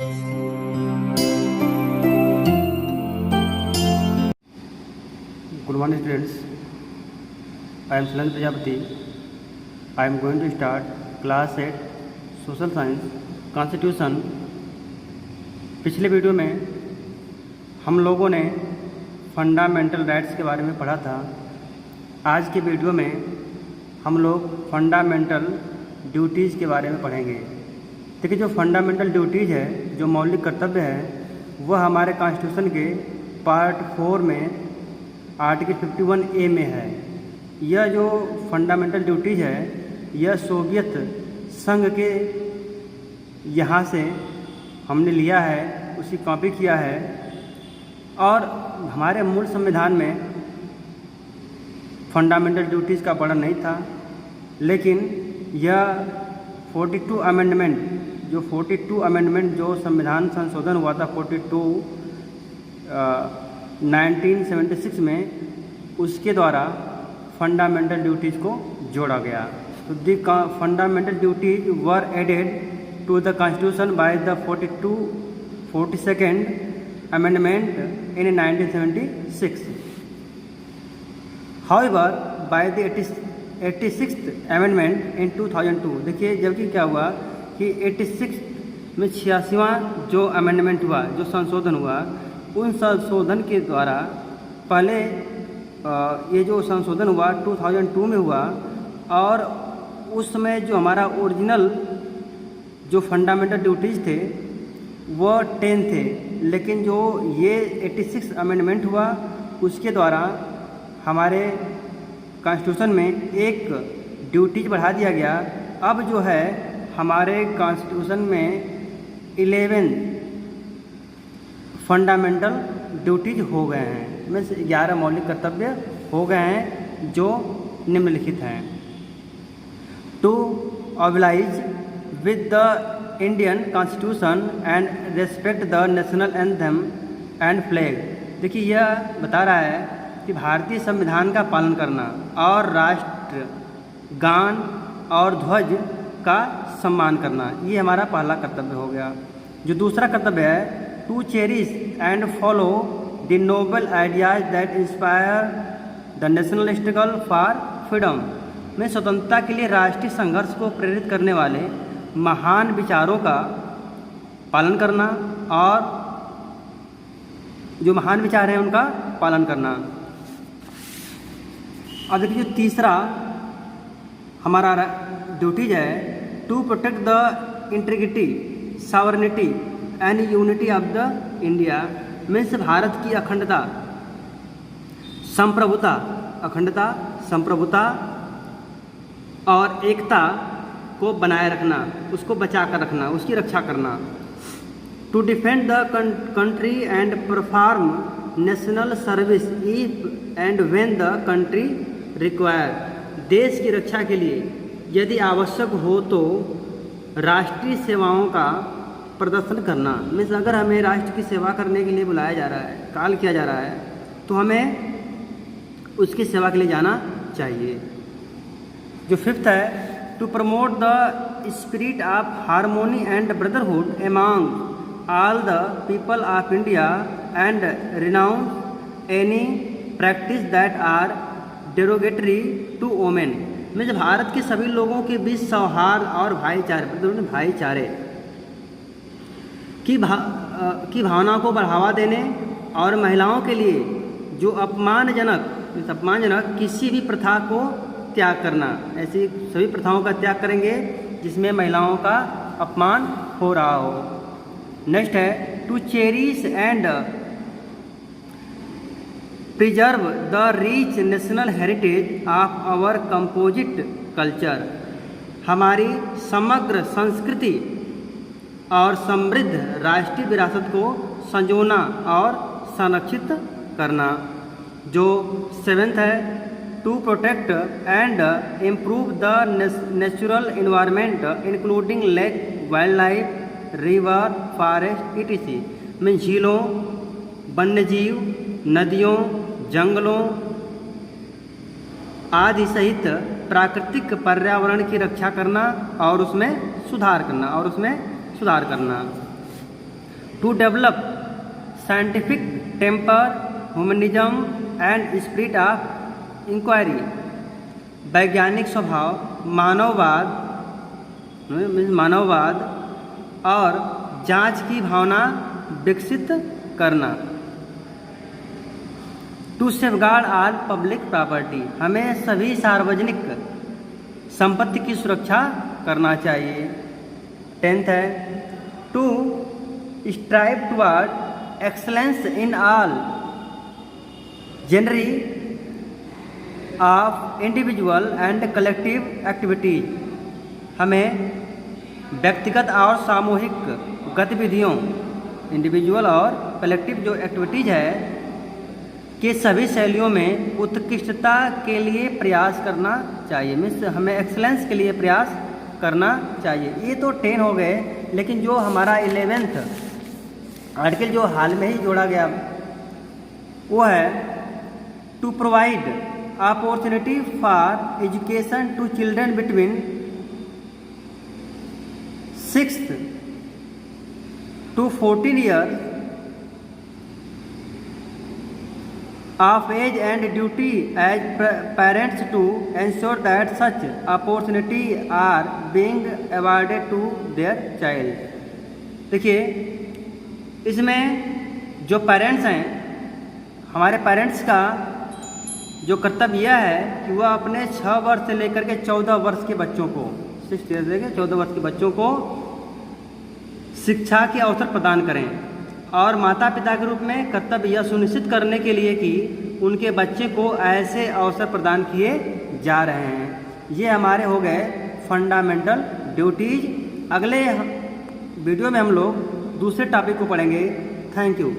Good morning students. I am Sulen Prajapati. I am going to start class 8 Social Science Constitution. पिछले video में हम लोगों ने fundamental rights के बारे में पढ़ा था। आज के वीडियो में हम लोग फंडामेंटल ड्यूटीज़ के बारे में पढ़ेंगे। देखिए, जो फंडामेंटल ड्यूटीज़ है, जो मौलिक कर्तव्य है, वह हमारे कॉन्स्टिट्यूशन के पार्ट 4 में आर्टिकल 51A में है। यह जो फंडामेंटल ड्यूटीज़ है, यह सोवियत संघ के यहाँ से हमने लिया है, उसी कॉपी किया है। और हमारे मूल संविधान में फंडामेंटल ड्यूटीज़ का वर्णन नहीं था, लेकिन यह 42 अमेंडमेंट जो संविधान संशोधन हुआ था 1976 में, उसके द्वारा फंडामेंटल ड्यूटीज़ को जोड़ा गया। तो the fundamental duties were added to the constitution by the 42nd amendment in 1976। However, by the 86th amendment in 2002, देखिए जबकि क्या हुआ कि 86 में 86वां जो अमेंडमेंट हुआ, जो संशोधन हुआ, उन संशोधन के द्वारा पहले ये जो संशोधन हुआ 2002 में हुआ, और उस समय जो हमारा ओरिजिनल जो फंडामेंटल ड्यूटीज़ थे वो 10 थे, लेकिन जो ये 86 अमेंडमेंट हुआ उसके द्वारा हमारे कॉन्स्टिट्यूशन में एक ड्यूटीज बढ़ा दिया गया। अब जो है हमारे कॉन्स्टिट्यूशन में 11 फंडामेंटल ड्यूटीज हो गए हैं, में से 11 मौलिक कर्तव्य हो गए हैं जो निम्नलिखित हैं। To oblige with the Indian constitution and respect the national anthem and flag. देखिए, यह बता रहा है कि भारतीय संविधान का पालन करना और राष्ट्र गान और ध्वज का सम्मान करना, ये हमारा पहला कर्तव्य हो गया। जो दूसरा कर्तव्य है, to cherish and follow the noble ideas that inspire the national struggle for freedom, में स्वतंत्रता के लिए राष्ट्रीय संघर्ष को प्रेरित करने वाले महान विचारों का पालन करना, और जो महान विचार हैं उनका पालन करना। अब देखिए, जो तीसरा हमारा ड्यूटीज है, to protect the integrity, sovereignty and unity of the India, means Bharat की अखंडता, संप्रभुता और एकता को बनाए रखना, उसको बचा कर रखना, उसकी रक्षा करना। To defend the country and perform national service if and when the country require, देश की रक्षा के लिए यदि आवश्यक हो तो राष्ट्रीय सेवाओं का प्रदर्शन करना। मीन्स अगर हमें राष्ट्र की सेवा करने के लिए बुलाया जा रहा है, कॉल किया जा रहा है, तो हमें उसकी सेवा के लिए जाना चाहिए। जो फिफ्थ है, to promote the spirit of harmony and brotherhood among all the people of India and renounce any practice that are derogatory to women, means Bharat के सभी लोगों के बीच सौहार्द और भाईचारे की भावना को बढ़ावा देने और महिलाओं के लिए जो अपमानजनक किसी भी प्रथा को त्याग करना, ऐसी सभी प्रथाओं का त्याग करेंगे जिसमें महिलाओं का अपमान हो रहा हो। नेक्स्ट है, to cherish and preserve the rich national heritage of our composite culture, हमारी समग्र संस्कृति और समृद्ध राष्ट्रीय विरासत को संजोना और संरक्षित करना। जो सेवेंथ है, to protect and improve the natural environment including lake, wild life, river, forest etc, में झीलों, वन्यजीव, नदियों, जंगलों आदि सहित प्राकृतिक पर्यावरण की रक्षा करना और उसमें सुधार करना to develop scientific temper, humanism and spirit of inquiry, वैज्ञानिक स्वभाव, मानववाद और जांच की भावना विकसित करना। To safeguard all public property, हमें सभी सार्वजनिक संपत्ति की सुरक्षा करना चाहिए। 10th है to strive toward excellence in all genre of individual and collective activities, हमें व्यक्तिगत और सामूहिक गतिविधियों, इंडिविजुअल और कलेक्टिव जो एक्टिविटीज है के सभी शैलियों में उत्कृष्टता के लिए प्रयास करना चाहिए। मीन्स हमें एक्सलेंस के लिए प्रयास करना चाहिए। ये तो 10 हो गए, लेकिन जो हमारा 11th आर्टिकल जो हाल में ही जोड़ा गया वो है to provide opportunity for education to children between 6th to 14 years of age and duty as parents to ensure that such opportunity are being awarded to their child। देखिए इसमें जो पेरेंट्स हैं, हमारे पेरेंट्स का जो कर्तव्य यह है कि वह अपने 6 वर्ष से लेकर के 14 वर्ष के बच्चों को 6 ईयर से 14 वर्ष के बच्चों को शिक्षा के अवसर प्रदान करें और माता पिता के रूप में कर्तव्य यह सुनिश्चित करने के लिए कि उनके बच्चे को ऐसे अवसर प्रदान किए जा रहे हैं। ये हमारे हो गए फंडामेंटल ड्यूटीज। अगले वीडियो में हम लोग दूसरे टॉपिक को पढ़ेंगे। Thank you.